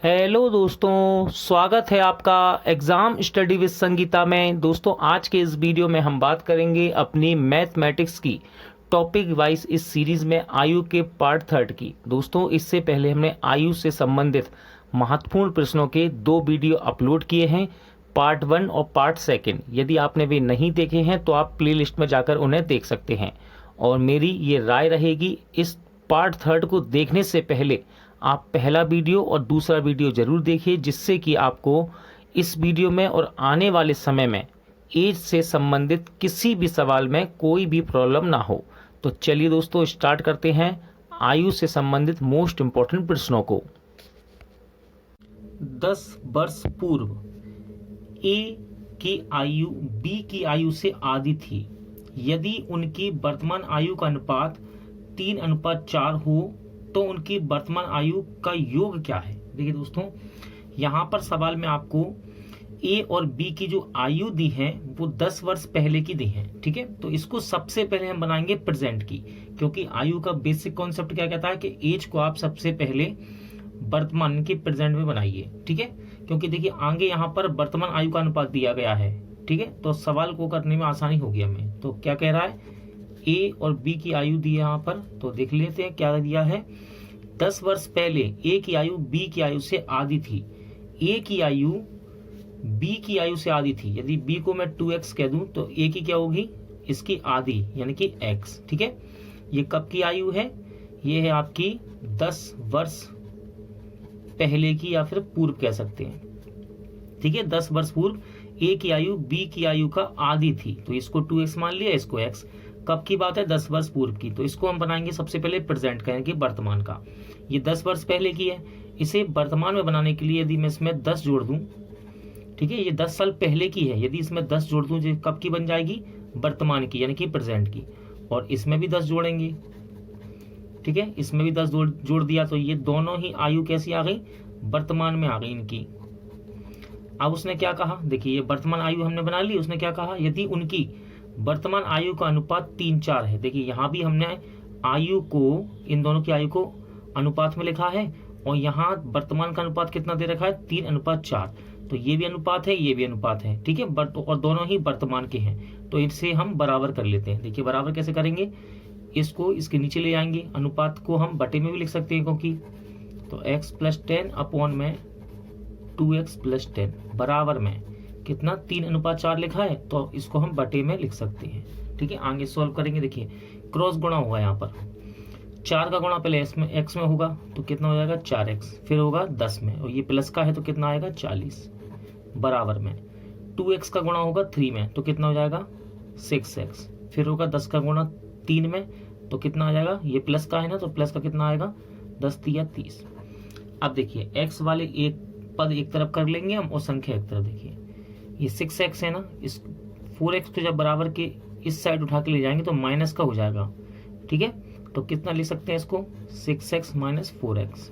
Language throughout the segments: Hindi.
हेलो दोस्तों, स्वागत है आपका एग्ज़ाम स्टडी विद संगीता में। दोस्तों, आज के इस वीडियो में हम बात करेंगे अपनी मैथमेटिक्स की टॉपिक वाइज इस सीरीज़ में आयु के पार्ट 3 की। दोस्तों, इससे पहले हमने आयु से संबंधित महत्वपूर्ण प्रश्नों के 2 वीडियो अपलोड किए हैं, पार्ट 1 और पार्ट 2। यदि आपने वे नहीं देखे हैं तो आप प्लेलिस्ट में जाकर उन्हें देख सकते हैं। और मेरी ये राय रहेगी, इस पार्ट 3 को देखने से पहले आप पहला वीडियो और दूसरा वीडियो जरूर देखिए, जिससे कि आपको इस वीडियो में और आने वाले समय में एज से संबंधित किसी भी सवाल में कोई भी प्रॉब्लम ना हो। तो चलिए दोस्तों, स्टार्ट करते हैं आयु से संबंधित मोस्ट इंपॉर्टेंट प्रश्नों को। 10 वर्ष पूर्व ए की आयु बी की आयु से आधी थी। यदि उनकी वर्तमान आयु का अनुपात 3:4 हो तो उनकी वर्तमान आयु का योग क्या है। देखिए दोस्तों, यहाँ पर सवाल में आपको ए और बी की जो आयु दी है वो 10 वर्ष पहले की दी है। ठीक है, तो इसको सबसे पहले हम बनाएंगे प्रेजेंट की, क्योंकि आयु का बेसिक कॉन्सेप्ट क्या कहता है कि एज को आप सबसे पहले वर्तमान के प्रेजेंट में बनाइए। ठीक है, क्योंकि देखिए आगे यहाँ पर वर्तमान आयु का अनुपात दिया गया है। ठीक है, तो सवाल को करने में आसानी होगी हमें। तो क्या कह रहा है, ए और बी की आयु दी है यहाँ पर, तो देख लेते हैं क्या दिया है। 10 वर्ष पहले ए की आयु बी की आयु से आधी थी। ए की आयु बी की आयु से आधी थी। यदि बी को मैं 2x कह दूं तो ए की क्या होगी, इसकी आधी यानी कि x। ठीक है, ये कब की आयु है, ये है आपकी 10 वर्ष पहले की या फिर पूर्व कह सकते हैं। ठीक है, 10 वर्ष पूर्व ए की आयु बी की आयु का आधी थी, तो इसको 2x मान लिया, इसको x। कब की बात है, 10 वर्ष पूर्व की, तो इसको हम बनाएंगे सबसे पहले प्रेजेंट का, यानी कि वर्तमान का। ये 10 वर्ष पहले की है, इसे वर्तमान में बनाने के लिए यदि मैं इसमें 10 जोड़ दूं, ठीक है, ये 10 साल पहले की है, यदि इसमें 10 जोड़ दूं, जो कब की बन जाएगी, वर्तमान की यानी कि प्रेजेंट की। और इसमें भी 10 जोड़ेंगे। ठीक है, इसमें भी 10 जोड़ दिया, तो ये दोनों ही आयु कैसी आ गई, वर्तमान में आ गई इनकी। अब उसने क्या कहा, देखिए ये वर्तमान आयु हमने बना ली। उसने क्या कहा, यदि उनकी वर्तमान आयु का अनुपात 3:4 है। देखिए यहाँ भी हमने आयु को, इन दोनों की आयु को अनुपात में लिखा है, और यहाँ वर्तमान का अनुपात कितना दे रखा है, 3:4। तो ये भी अनुपात है, ये भी अनुपात है। ठीक है, और दोनों ही वर्तमान के हैं, तो इनसे हम बराबर कर लेते हैं। देखिए बराबर कैसे करेंगे, इसको इसके नीचे ले जाएंगे, अनुपात को हम बटे में भी लिख सकते हैं, क्योंकि तो x + 10 अपॉन में 2x + 10 बराबर में कितना, 3:4 लिखा है, तो इसको हम बटे में लिख सकते हैं। ठीक है, आगे सॉल्व करेंगे। देखिए क्रॉस गुणा होगा, यहाँ पर 4 का गुणा पहले x में होगा, तो कितना हो जाएगा 4x, फिर होगा 10 में, और ये प्लस का है तो कितना आएगा 40 बराबर में 2x का गुणा होगा 3 में, तो कितना हो जाएगा 6x, फिर होगा 10 का गुणा 3 में, तो कितना आ जाएगा, ये प्लस का है ना, तो प्लस का कितना आएगा 10 × 3 = 30। अब देखिए x वाले एक पद एक तरफ कर लेंगे हम, और संख्या एक तरफ। देखिए ये 6x है ना, इस 4x को जब बराबर के इस साइड उठा के ले जाएंगे तो माइनस का हो जाएगा। ठीक है, तो कितना लिख सकते हैं इसको, 6x - 4x,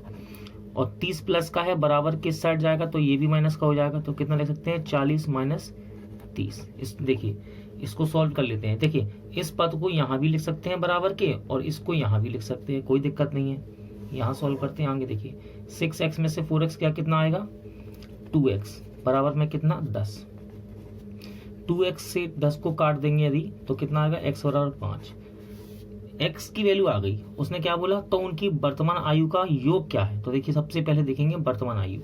और 30 प्लस का है, बराबर के इस साइड जाएगा तो ये भी माइनस का हो जाएगा, तो कितना लिख सकते हैं 40 - 30। इस देखिए इसको सॉल्व कर लेते हैं। देखिए इस पद को यहाँ भी लिख सकते हैं बराबर के, और इसको यहाँ भी लिख सकते हैं, कोई दिक्कत नहीं है। यहाँ सॉल्व करते हैं। आगे देखिए 6x में से 4x क्या कितना आएगा, 2x बराबर में कितना 10। 2x से 10 को काट देंगे यदि, तो कितना आएगा, x बराबर 5। x की वैल्यू आ गई। उसने क्या बोला, तो उनकी वर्तमान आयु का योग क्या है। तो देखिए सबसे पहले देखेंगे वर्तमान आयु।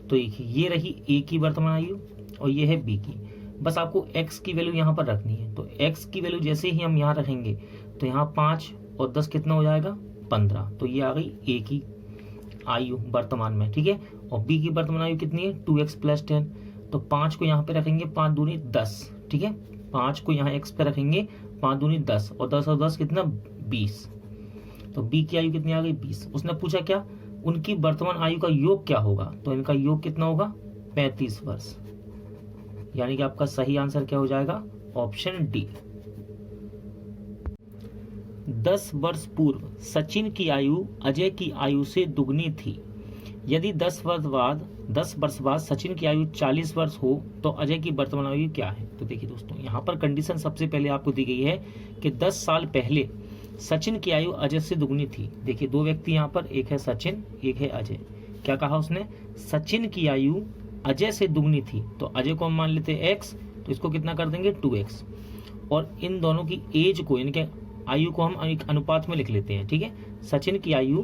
तो ये रही a की वर्तमान आयु, और ये है b की। बस आपको x की वैल्यू यहाँ पर रखनी है। तो x की वैल्यू जैसे ही हम यहाँ रखेंगे, तो यहाँ 5 और 10 कितना हो जाएगा, 15। तो ये आ गई a की आयु वर्तमान में। ठीक है, और b की वर्तमान आयु कितनी है, 2x + 10। तो 5 को यहाँ पे रखेंगे, 5 दूनी 10। ठीक है, 5 को यहाँ x पे रखेंगे, 5 दूनी 10, और 10 और 10 कितना, 20। तो b की आयु कितनी आ गई, 20। उसने पूछा क्या, उनकी वर्तमान आयु का योग क्या होगा, तो इनका योग कितना होगा, 35 वर्ष। यानी कि आपका सही आंसर क्या हो जाएगा, ऑप्शन डी। 10 वर्ष पूर्व सचिन की आयु अजय की आयु से दुगनी थी। यदि 10 वर्ष बाद सचिन की आयु 40 वर्ष हो तो अजय की वर्तमान आयु क्या है। तो देखिए दोस्तों, यहाँ पर कंडीशन सबसे पहले आपको दी गई है कि 10 साल पहले सचिन की आयु अजय से दुगनी थी। देखिए 2 व्यक्ति यहाँ पर, एक है सचिन, एक है अजय। क्या कहा उसने, सचिन की आयु अजय से दुगनी थी, तो अजय को हम मान लेते हैं x, तो इसको कितना कर देंगे 2x, और इन दोनों की एज को यानी कि आयु को हम एक अनुपात में लिख लेते हैं, ठीक है। सचिन की आयु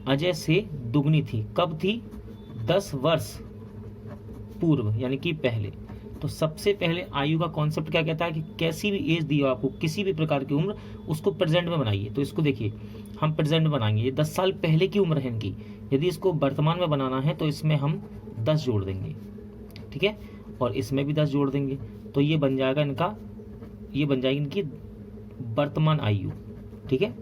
अजय से दुगनी थी, कब थी, 10 वर्ष पूर्व यानी कि पहले। तो सबसे पहले आयु का कॉन्सेप्ट क्या कहता है कि कैसी भी एज दी हो आपको, किसी भी प्रकार की उम्र, उसको प्रेजेंट में बनाइए। तो इसको देखिए हम प्रेजेंट में बनाएंगे, ये 10 साल पहले की उम्र है इनकी, यदि इसको वर्तमान में बनाना है तो इसमें हम 10 जोड़ देंगे, ठीक है, और इसमें भी 10 जोड़ देंगे, तो ये बन जाएगा इनका, ये बन जाएगी इनकी वर्तमान आयु, ठीक है।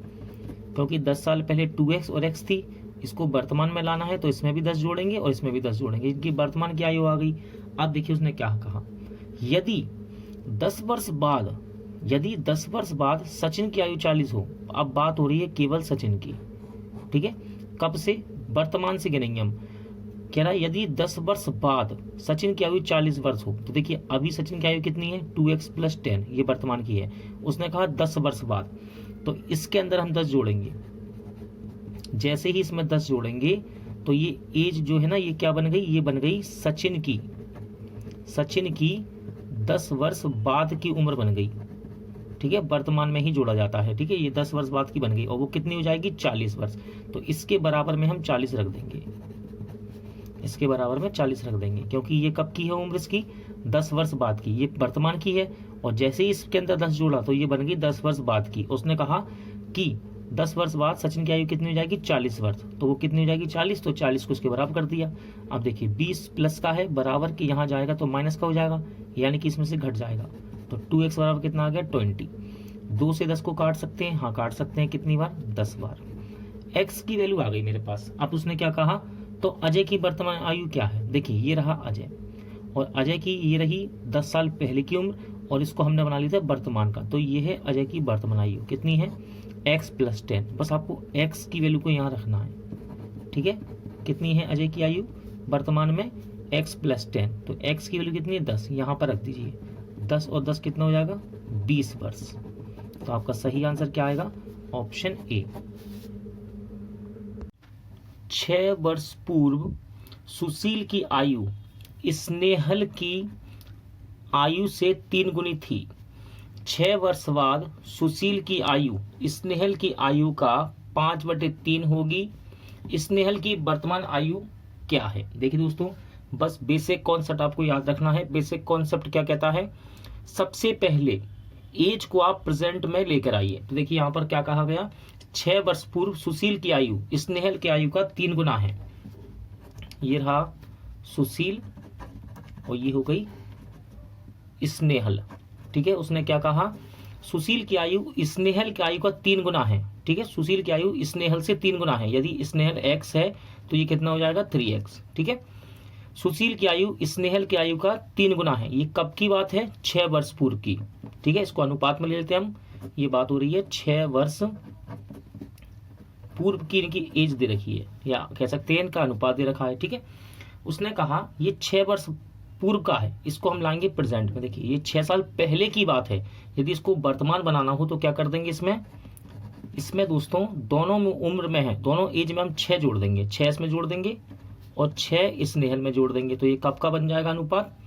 क्योंकि 10 साल पहले 2x और x थी, इसको वर्तमान में लाना है तो इसमें भी 10 जोड़ेंगे और इसमें भी 10 जोड़ेंगे, इनकी वर्तमान की आयु आ गई। अब देखिए उसने क्या कहा, यदि 10 वर्ष बाद सचिन की आयु 40 हो, अब बात हो रही है केवल सचिन की, ठीक है, कब से, वर्तमान से गिनेंगे हम। कह रहा है यदि 10 वर्ष बाद सचिन की आयु 40 वर्ष हो, तो देखिए अभी सचिन की आयु कितनी है, 2x + 10, ये वर्तमान की है। उसने कहा 10 वर्ष बाद, तो इसके अंदर हम 10 जोड़ेंगे। जैसे ही इसमें 10 जोड़ेंगे तो ये एज जो है ना, ये क्या बन गई, ये बन गई सचिन की 10 वर्ष बाद की उम्र बन गई, ठीक है, वर्तमान में ही जोड़ा जाता है, ठीक है। ये 10 वर्ष बाद की बन गई और वो कितनी हो जाएगी, 40 वर्ष। तो इसके बराबर में हम 40 रख देंगे, इसके बराबर में 40 रख देंगे, क्योंकि ये कब की है उम्र इसकी, 10 वर्ष बाद की, ये वर्तमान की है, और जैसे ही इसके अंदर 10 जोड़ा तो ये बन गई 10 वर्ष बाद की। उसने कहा कि 10 वर्ष बाद सचिन की आयु कितनी हो जाएगी, 40 वर्ष, तो वो कितनी हो जाएगी 40, तो 40 को उसके बराबर कर दिया। अब देखिए 20 प्लस का है बराबर की, यहाँ जाएगा तो माइनस का हो जाएगा, यानी कि इसमें से घट जाएगा, तो 2x बराबर कितना आ गया 20। 2 से 10 को काट सकते हैं, हाँ काट सकते हैं, कितनी बार, 10 बार। x की वैल्यू आ गई मेरे पास। अब उसने क्या कहा, तो अजय की वर्तमान आयु क्या है, देखिए ये रहा अजय, और अजय की ये रही 10 साल पहले की उम्र, और इसको हमने बना लिया था वर्तमान का, तो ये है अजय की वर्तमान आयु, कितनी है, x + 10। बस आपको x की वैल्यू को यहाँ रखना है, ठीक है। कितनी है अजय की आयु वर्तमान में, x + 10, तो x की वैल्यू कितनी है 10, यहाँ पर रख दीजिए, 10 और 10 कितना हो जाएगा 20 वर्ष। तो आपका सही आंसर क्या आएगा, ऑप्शन ए। 6 वर्ष पूर्व सुशील की आयु स्नेहल की आयु से 3 गुनी थी। 6 वर्ष बाद सुशील की आयु स्नेहल की आयु का 5/3 होगी। स्नेहल की वर्तमान आयु क्या है। देखिए दोस्तों, बस बेसिक कॉन्सेप्ट आपको याद रखना है। बेसिक कॉन्सेप्ट क्या कहता है, सबसे पहले एज को आप प्रेजेंट में लेकर आइए। तो देखिए यहाँ पर क्या कहा गया, 6 वर्ष पूर्व सुशील की आयु स्नेहल की आयु का 3 गुना है। ये रहा सुशील और ये हो गई स्नेहल, ठीक है। उसने क्या कहा, सुशील की आयु स्नेहल की आयु का 3 गुना है, ठीक है। सुशील की आयु स्नेहल से 3 गुना है। यदि स्नेहल x है तो ये कितना हो जाएगा 3x, ठीक है। सुशील की आयु स्नेहल की आयु का 3 गुना है। ये कब की बात है, 6 वर्ष पूर्व की, ठीक है। इसको अनुपात में ले लेते हैं हम। ये बात हो रही है 6 वर्ष पूर्व की इनकी एज दे रखी है, या कह सकते हैं इनका अनुपात दे रखा है, ठीक है। उसने कहा ये 6 वर्ष पूर्व का है, इसको हम लाएंगे प्रेजेंट में। देखिए ये 6 साल पहले की बात है। यदि इसको वर्तमान बनाना हो तो क्या कर देंगे, इसमें दोस्तों दोनों में उम्र में है, दोनों एज में हम 6 जोड़ देंगे, 6 इसमें जोड़ देंगे और 6 स्नेहल में जोड़ देंगे। तो ये कब का बन जाएगा अनुपात,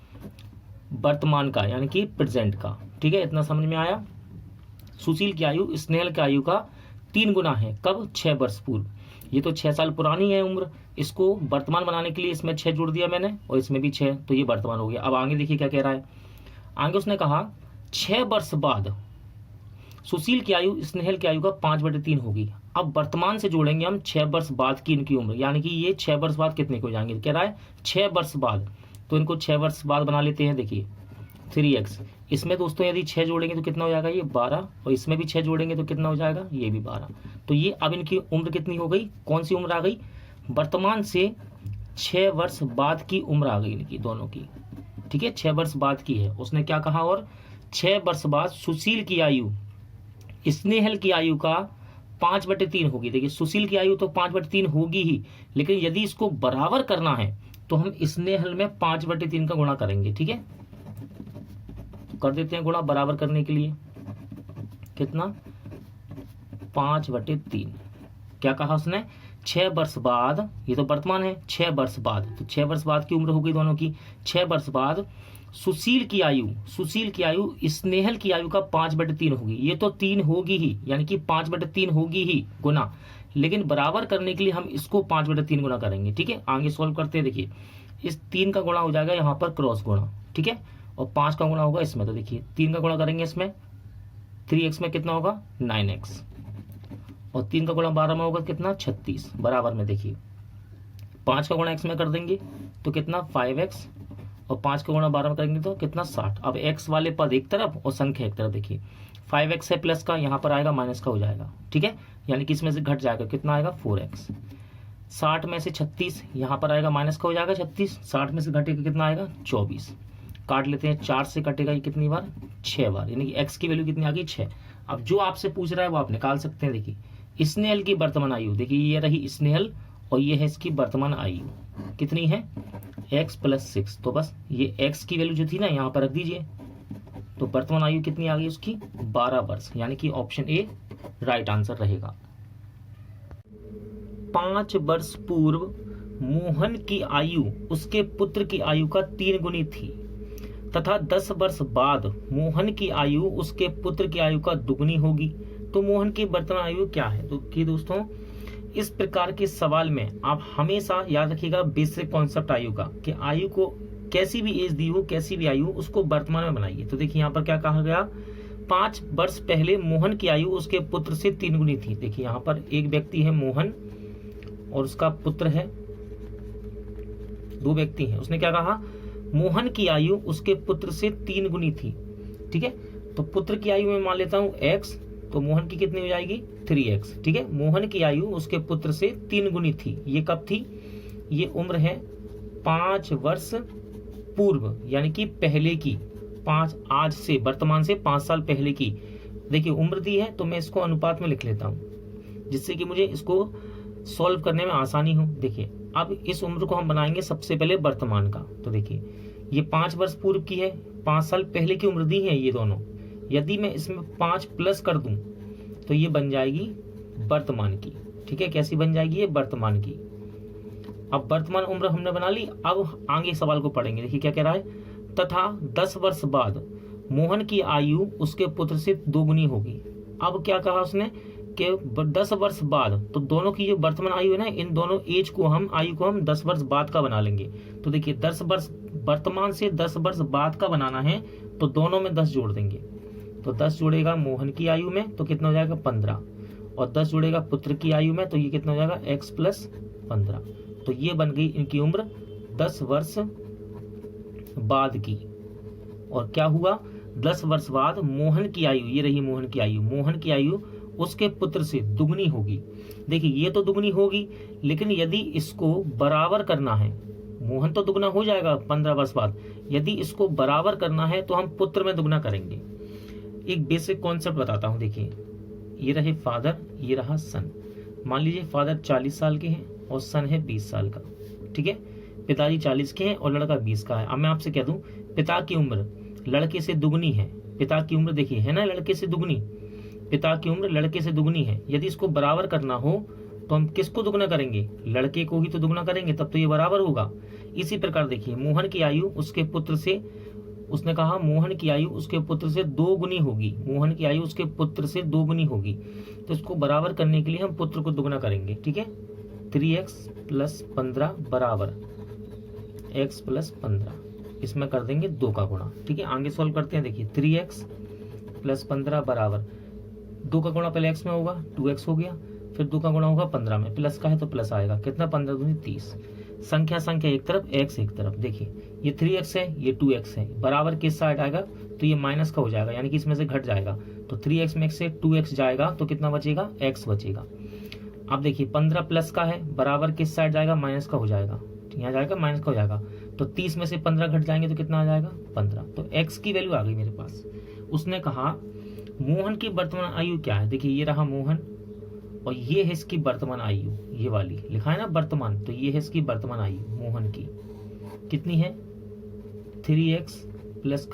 वर्तमान का, यानी कि प्रेजेंट का, ठीक है। इतना समझ में आया। सुशील की आयु स्नेहल की आयु का 3 गुना है, कब, 6 वर्ष पूर्व। ये तो 6 साल पुरानी है उम्र, इसको वर्तमान बनाने के लिए इसमें 6 जोड़ दिया मैंने और इसमें भी 6, तो ये वर्तमान हो गया। अब आगे देखिए क्या कह रहा है। आगे उसने कहा 6 वर्ष बाद सुशील की आयु स्नेहल की आयु का 5/3 होगी। अब वर्तमान से जोड़ेंगे हम 6 वर्ष बाद की इनकी उम्र, यानी कि ये 6 वर्ष बाद कितने को जाएंगे, कह रहा है 6 वर्ष बाद, तो इनको 6 वर्ष बाद बना लेते हैं। देखिए 3x, इसमें दोस्तों यदि 6 जोड़ेंगे तो कितना हो जाएगा, ये 12, और इसमें भी 6 जोड़ेंगे तो कितना हो जाएगा, ये भी 12। तो ये अब इनकी उम्र कितनी हो गई, कौन सी उम्र आ गई, वर्तमान से 6 वर्ष बाद की उम्र आ गई इनकी दोनों की, ठीक है। 6 वर्ष बाद की है। उसने क्या कहा, और 6 वर्ष बाद सुशील की आयु स्नेहल की आयु का 5/3 होगी। देखिए सुशील की आयु तो 5/3 होगी ही, लेकिन यदि इसको बराबर करना है तो हम स्नेहल में 5/3 का गुणा करेंगे, ठीक है। कर देते हैं गुणा बराबर करने के लिए, कितना, 5/3। क्या कहा उसने, 6 वर्ष बाद, ये तो वर्तमान है, 6 वर्ष बाद, तो 6 वर्ष बाद की उम्र हो गई दोनों की। 6 वर्ष बाद सुशील की आयु स्नेहल की आयु का 5/3 होगी। ये तो 3 होगी ही, यानी कि 5/3 होगी ही गुना, लेकिन बराबर करने के लिए हम इसको 5/3 गुना करेंगे। ठीक है, आगे सॉल्व करते हैं। देखिए इस 3 का गुणा हो जाएगा यहाँ पर क्रॉस गुणा, ठीक है, और 5 का गुणा होगा इसमें। तो देखिए 3 का गुणा करेंगे इसमें, 3x में कितना होगा 9x, और 3 का गुणा 12 में होगा कितना 36, बराबर में। देखिए 5 का गुणा x में कर देंगे तो कितना 5x, और 5 का गुणा 12 में करेंगे तो कितना 60। अब x वाले पद एक तरफ और संख्या एक तरफ। देखिए 5x है प्लस का, यहाँ पर आएगा माइनस का हो जाएगा। ठीक है, यानी कि इसमें से घट जाएगा, कितना आएगा 4x। 60 में से 36, यहाँ पर आएगा माइनस का हो जाएगा 36, 60 में से घटेगा कितना आएगा 24। काट लेते हैं, 4 से कटेगा ये कितनी बार 6 बार, यानी कि x की वैल्यू कितनी आ गई 6। अब जो आपसे पूछ रहा है वो आप निकाल सकते हैं। देखिए स्नेहल की वर्तमान आयु, देखिए ये रही स्नेहल और ये है इसकी वर्तमान आयु, कितनी है x + 6। तो बस ये x की वैल्यू जो थी ना यहाँ पर रख दीजिए, तो वर्तमान आयु कितनी आ गई उसकी 12 वर्ष, यानी कि ऑप्शन ए राइट आंसर रहेगा। 5 वर्ष पूर्व मोहन की आयु उसके पुत्र की आयु का 3 गुनी थी तथा 10 वर्ष बाद मोहन की आयु उसके पुत्र की आयु का दुगनी होगी। तो मोहन की वर्तमान आयु क्या है? तो कि दोस्तों इस प्रकार के सवाल में आप हमेशा याद रखिएगा बेसिक कॉन्सेप्ट आयु का, कि आयु को कैसी भी एज दी हो, कैसी भी आयु, उसको वर्तमान में बनाइए। तो देखिए यहाँ पर क्या कहा गया, 5 वर्ष पहले मोहन की आयु उसके पुत्र से 3 गुनी थी। देखिए यहाँ पर एक व्यक्ति है मोहन और उसका पुत्र है, 2 व्यक्ति हैं। उसने क्या कहा, मोहन की आयु उसके पुत्र से 3 गुनी थी। ठीक है, तो पुत्र की आयु में मान लेता हूं x, तो मोहन की कितनी हो जाएगी 3x। ठीक है, मोहन की आयु उसके पुत्र से 3 गुनी थी। ये कब थी? ये उम्र है 5 वर्ष पूर्व, यानी कि पहले की, 5 आज से, वर्तमान से 5 साल पहले की। देखिए उम्र दी है तो मैं इसको अनुपात में लिख लेता हूं, जिससे कि मुझे इसको सॉल्व करने में आसानी हो। देखिए अब इस उम्र को हम बनाएंगे सबसे पहले वर्तमान का। तो देखिए ये 5 वर्ष पूर्व की है, 5 साल पहले की उम्र दी है ये दोनों। यदि मैं इसमें 5 प्लस कर दूं तो ये बन जाएगी वर्तमान की। ठीक है, कैसी बन जाएगी ये वर्तमान की। अब वर्तमान उम्र हमने बना ली, अब आगे सवाल को पढ़ेंगे। देखिए क्या कह रहा है, तथा 10 वर्ष बाद मोहन की आयु उसके पुत्र से 2 गुनी होगी। अब क्या कहा उसने कि 10 वर्ष बाद, तो दोनों की जो वर्तमान आयु है ना, इन दोनों एज को हम, आयु को हम 10 वर्ष बाद का बना लेंगे। तो देखिए 10 वर्ष वर्तमान से 10 वर्ष बाद का बनाना है, तो दोनों में 10 जोड़ देंगे। तो 10 जुड़ेगा मोहन की आयु में तो कितना हो जाएगा 15, और 10 जुड़ेगा पुत्र की आयु में तो ये कितना हो जाएगा x + 15। तो ये बन गई इनकी उम्र 10 वर्ष बाद की। और क्या हुआ, 10 वर्ष बाद मोहन की आयु, ये रही मोहन की आयु, मोहन की आयु उसके पुत्र से दुगनी होगी। देखिए ये तो दुगनी होगी, लेकिन यदि इसको बराबर करना है, मोहन तो दुगना हो जाएगा 15 वर्ष बाद, यदि इसको बराबर करना है तो हम पुत्र में दुगना करेंगे। एक बेसिक कॉन्सेप्ट बताता हूं। देखिए ये रहे फादर, ये रहा सन। मान लीजिए फादर 40 साल के हैं और सन है 20 साल का। ठीक है, पिताजी 40 के हैं और लड़का 20 का है। अब मैं आपसे कह दूं पिता की उम्र लड़के से दुगनी है, पिता की उम्र देखिए है ना लड़के से दुगनी, पिता की उम्र लड़के से दुगनी है। यदि इसको बराबर करना हो तो हम किसको दुगना करेंगे, लड़के को ही तो दुगना करेंगे, तब तो ये बराबर होगा। इसी प्रकार देखिए मोहन की आयु उसके पुत्र से, उसने कहा मोहन की आयु उसके पुत्र से 2 गुनी होगी, मोहन की आयु उसके पुत्र से 2 गुनी होगी। तो इसको बराबर करने के लिए हम पुत्र को दुगना करेंगे। ठीक है, 3x + 15 बराबर x + 15, इसमें कर देंगे 2 का गुणा। ठीक है, आगे सॉल्व करते हैं। देखिए 3x + 15 बराबर 2 का गुणा पहले x में होगा 2x हो गया, फिर 2 का गुणा होगा 15 में, प्लस का है तो प्लस आएगा, कितना 15 दूनी 30। संख्या एक तरफ x एक तरफ। देखिए ये 3x है, ये 2x है, बराबर किस साइड आएगा तो ये माइनस का हो जाएगा, यानी कि इसमें से घट जाएगा। तो 3x में से 2x जाएगा तो कितना बचेगा x बचेगा। अब देखिए 15 प्लस का है, बराबर किस साइड जाएगा माइनस का हो जाएगा, यहाँ जाएगा माइनस का हो जाएगा। तो 30 में से 15 घट जाएंगे तो कितना आ जाएगा 15। तो x की वैल्यू आ गई मेरे पास। उसने कहा मोहन की वर्तमान आयु क्या है। देखिए ये रहा मोहन और ये है इसकी वर्तमान आयु, ये वाली लिखा है ना वर्तमान, तो ये है इसकी वर्तमान आयु मोहन की, कितनी है 3x +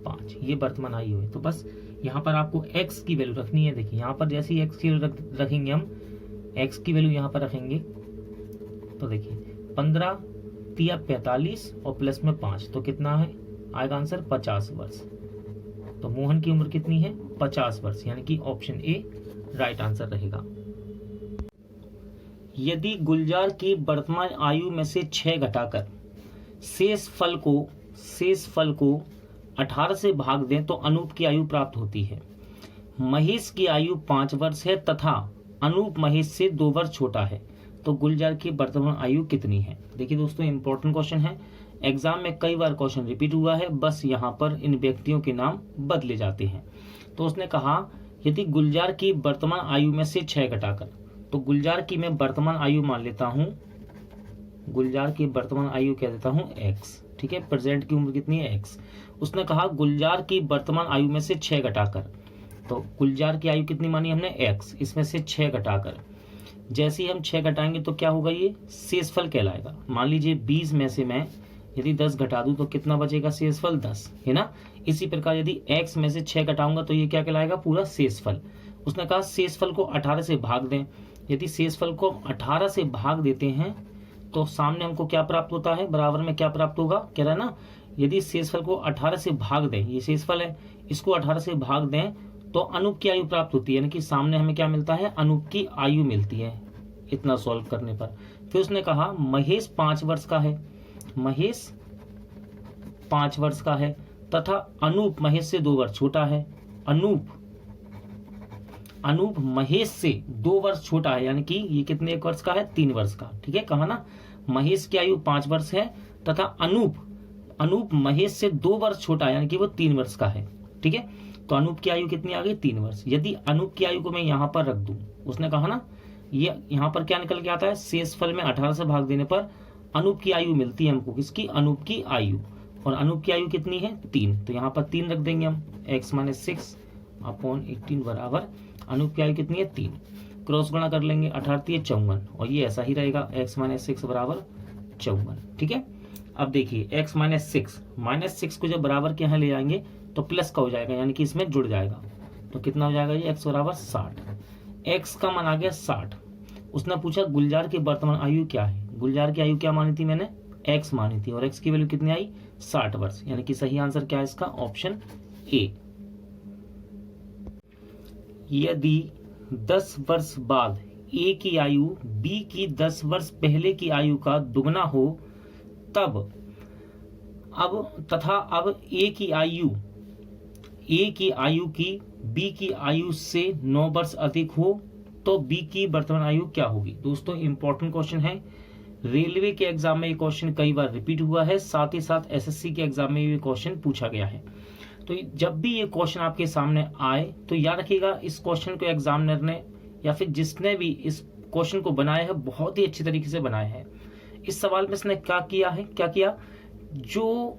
5, ये वर्तमान आयु है। तो बस यहाँ पर आपको x की वैल्यू रखनी है। देखिए यहाँ पर जैसे ही x की वैल्यू रखेंगे हम, एक्स की वैल्यू यहाँ पर रखेंगे तो देखिए 15 तिया 45 और प्लस में 5 तो कितना है आएगा आंसर 50 वर्ष। तो मोहन की उम्र कितनी है 50 वर्ष, यानी कि ऑप्शन ए राइट आंसर रहेगा। यदि गुलजार की वर्तमान आयु में से 6 घटाकर शेष फल को 18 से भाग दें तो अनूप की आयु प्राप्त होती है। महेश की आयु 5 वर्ष है तथा अनूप महेश से 2 वर्ष छोटा है, तो गुलजार की वर्तमान आयु कितनी है। देखिए दोस्तों इंपॉर्टेंट क्वेश्चन है, एग्जाम में कई बार क्वेश्चन रिपीट हुआ है, बस यहाँ पर इन व्यक्तियों के नाम बदले जाते हैं। तो उसने कहा यदि गुलजार की वर्तमान आयु में से 6 घटाकर, तो गुलजार की मैं वर्तमान आयु मान लेता हूं, गुलजार की वर्तमान आयु कह देता हूं x, ठीक है, प्रेजेंट की उम्र कितनी है x। उसने कहा गुलजार की वर्तमान आयु में से 6 घटाकर, तो गुलजार की आयु कितनी मानी हमने x, इसमें से 6 घटाकर, जैसे ही हम 6 घटाएंगे तो क्या होगा ये शेषफल कहलाएगा। मान लीजिए 20 में से मैं यदि 10 घटा दूं तो कितना बचेगा शेषफल 10 है ना। इसी प्रकार यदि x में से 6 घटाऊंगा तो ये क्या कहलाएगा पूरा शेषफल। उसने कहा शेषफल को 18 से भाग दें, यदि शेषफल को 18 से भाग देते हैं तो सामने हमको क्या प्राप्त होता है, बराबर में क्या प्राप्त होगा, कह रहा है ना यदि शेषफल को 18 से भाग दें, ये शेषफल है, इसको 18 से भाग दें तो अनूप की आयु प्राप्त होती है, यानी कि सामने हमें क्या मिलता है अनूप की आयु मिलती है इतना सॉल्व करने पर। फिर उसने कहा महेश 5 वर्ष का है, महेश 5 वर्ष का है तथा अनूप महेश से 2 वर्ष छोटा है, अनूप महेश से 2 वर्ष छोटा है, यानी कि ये कितने वर्ष का है 3 वर्ष का, ठीक है। कहा ना महेश की आयु 5 वर्ष है तथा अनूप महेश से 2 वर्ष छोटा है, यानी कि वो 3 वर्ष का है, ठीक है। तो अनूप की आयु कितनी आ गई 3 वर्ष। यदि अनूप की आयु को मैं यहाँ पर रख दूं, उसने कहा ना ये यहाँ पर क्या निकल के आता है शेषफल में 18 से भाग देने पर अनूप की आयु मिलती है हमको, किसकी अनूप की आयु, और अनूप की आयु कितनी है 3, तो यहाँ पर 3 रख देंगे हम, x - 6/18 बराबर अनूप की आयु कितनी है 3, क्रॉस गुणा कर लेंगे 18 × 54 और ये ऐसा ही रहेगा x - 6 बराबर 54, ठीक है। अब देखिए x - 6 को जब बराबर के यहाँ ले जाएंगे तो प्लस का हो जाएगा, यानी कि इसमें जुड़ जाएगा, तो कितना हो जाएगा ये x बराबर 60, x का मान आ गया 60। उसने पूछा गुलजार की वर्तमान आयु क्या है, गुलजार की आयु क्या मानी थी मैंने x मानी थी, और x की वैल्यू कितनी आई 60 वर्ष, यानी कि सही आंसर क्या है इसका ऑप्शन ए। यदि 10 वर्ष बाद a की आयु b की 10 वर्ष पहले की आयु का दुगना हो तब अब a की आयु की b की आयु से 9 वर्ष अधिक हो तो b की वर्तमान आयु क्या होगी। दोस्तों इंपॉर्टेंट क्वेश्चन है, रेलवे के एग्जाम में ये क्वेश्चन कई बार रिपीट हुआ है, साथ ही साथ एसएससी के एग्जाम में ये क्वेश्चन पूछा गया है। तो जब भी ये क्वेश्चन आपके सामने आए तो याद रखिएगा इस क्वेश्चन को एग्जामिनर ने या फिर जिसने भी इस क्वेश्चन को बनाया है बहुत ही अच्छी तरीके से बनाया है। इस सवाल में इसने क्या किया, जो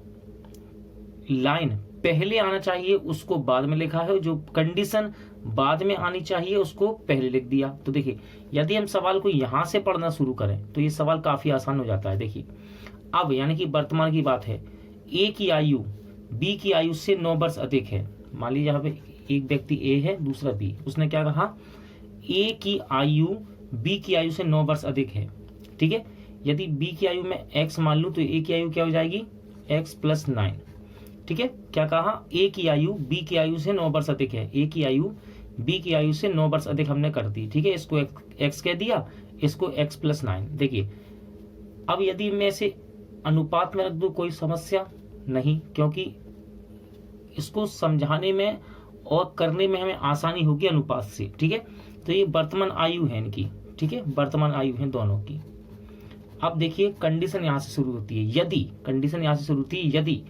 लाइन पहले आना चाहिए उसको बाद में लिखा है, जो कंडीशन बाद में आनी चाहिए उसको पहले लिख दिया। तो देखिए यदि हम सवाल को यहां से पढ़ना शुरू करें तो ये सवाल काफी आसान हो जाता है। देखिए अब यानी कि वर्तमान की बात है, ए की आयु बी की आयु से 9 वर्ष अधिक है। मान लीजिए यहाँ पे एक व्यक्ति ए है दूसरा बी, उसने क्या कहा ए की आयु बी की आयु से 9 वर्ष अधिक है, ठीक है। यदि बी की आयु में x मान लूं तो ए की आयु क्या हो जाएगी x + 9, ठीक है। क्या कहा ए की आयु बी की आयु से 9 वर्ष अधिक है, ए की आयु बी की आयु से 9 वर्ष अधिक हमने कर दी, ठीक है। इसको x कह दिया, इसको x + 9। देखिए अब यदि मैं इसे अनुपात में रख दूं कोई समस्या नहीं, क्योंकि इसको समझाने में और करने में हमें आसानी होगी अनुपात से, ठीक है। तो ये वर्तमान आयु है इनकी, ठीक है, वर्तमान आयु है दोनों की। अब देखिए कंडीशन यहां से शुरू होती है, यदि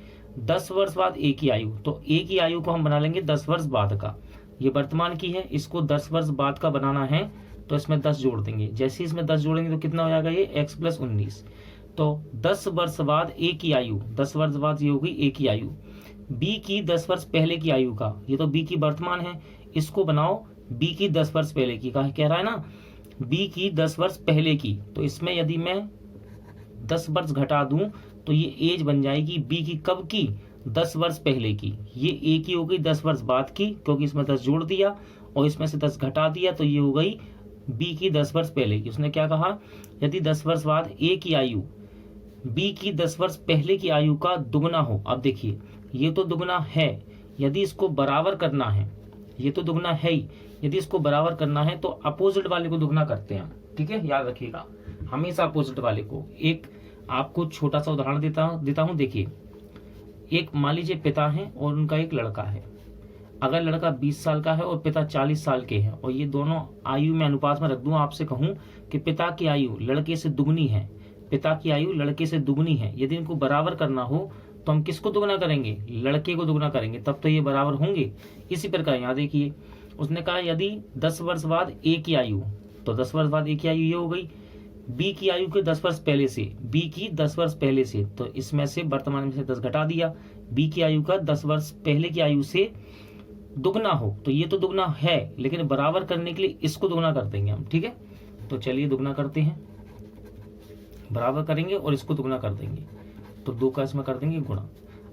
10 वर्ष बाद ए की आयु, तो ए की आयु को हम बना लेंगे 10 वर्ष बाद का, ये वर्तमान की है, इसको 10 वर्ष बाद का बनाना है तो इसमें 10 जोड़ देंगे, जैसे इसमें 10 जोड़ेंगे तो कितना हो जाएगा ये x + 19। तो 10 वर्ष बाद ए की आयु, 10 वर्ष बाद ये होगी ए की आयु, बी की 10 वर्ष पहले की आयु का, ये तो बी की वर्तमान है, इसको बनाओ बी की 10 वर्ष पहले की, कह रहा है ना बी की 10 वर्ष पहले की, तो इसमें यदि मैं 10 वर्ष घटा दूं तो ये एज बन जाएगी बी की कब की 10 वर्ष पहले की, ये ए की हो गई 10 वर्ष बाद की, क्योंकि इसमें 10 जोड़ दिया और इसमें से 10 घटा दिया तो ये हो गई बी की 10 वर्ष पहले की। उसने क्या कहा, यदि 10 वर्ष बाद ए की आयु बी की 10 वर्ष पहले की आयु का दुगना हो। अब देखिए ये तो दुगना है, यदि इसको बराबर करना है, ये तो दुगना है ही, यदि इसको बराबर करना है तो अपोजिट वाले को दुगना करते हैं, ठीक है, याद रखिएगा हमेशा अपोजिट वाले को। एक आपको छोटा सा उदाहरण देता हूं। देखिए एक मान लीजिए पिता है और उनका एक लड़का है। अगर लड़का 20 साल का है और पिता 40 साल के हैं और ये दोनों आयु में अनुपात में रख दूं, आपसे कहूं कि पिता की आयु लड़के से दुगनी है, पिता की आयु लड़के से दुगनी है, यदि इनको बराबर करना हो तो हम किसको दुगना करेंगे, लड़के को दुगना करेंगे, तब तो ये बराबर होंगे। इसी प्रकार यहाँ देखिए उसने कहा यदि 10 वर्ष बाद ए की आयु, तो 10 वर्ष बाद ए की आयु ये हो गई, बी की आयु के 10 वर्ष पहले से, बी की 10 वर्ष पहले से, तो इसमें से वर्तमान में से 10 घटा दिया, बी की आयु का 10 वर्ष पहले की आयु से दुगना हो, तो ये तो दुगना है लेकिन बराबर करने के लिए इसको दुगना कर देंगे हम, ठीक है। तो चलिए दुगना करते हैं, बराबर करेंगे और इसको दुगना कर देंगे, तो 2 का इसमें कर देंगे गुणा।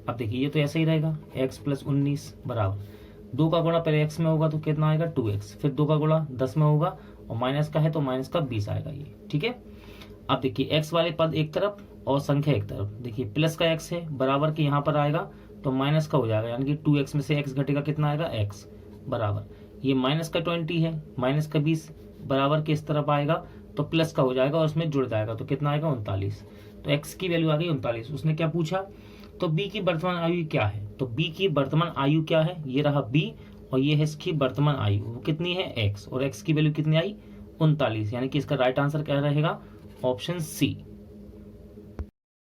अब देखिए ये तो ऐसा ही रहेगा, x + 19 बराबर 2 का गुणा पहले x में होगा तो कितना आएगा 2x, फिर 2 का गुणा 10 में होगा और माइनस का है तो माइनस का 20 आएगा ये, ठीक है। अब देखिए x वाले पद एक तरफ और संख्या एक तरफ, देखिए प्लस का x है बराबर के यहाँ पर आएगा तो माइनस का हो जाएगा, यानी कि 2x में से x घटेगा, कितना आएगा x बराबर, ये माइनस का 20 है, माइनस का 20 बराबर के इस तरफ आएगा तो प्लस का हो जाएगा और उसमें जुड़ जाएगा तो कितना आएगा 39, तो x की वैल्यू आ गई 39। उसने क्या पूछा, तो b की वर्तमान आयु क्या है, तो b की वर्तमान आयु क्या है, ये रहा b और ये है इसकी वर्तमान आयु, वो कितनी है x, और x की वैल्यू कितनी आई 39, यानी कि इसका राइट आंसर क्या रहेगा ऑप्शन सी।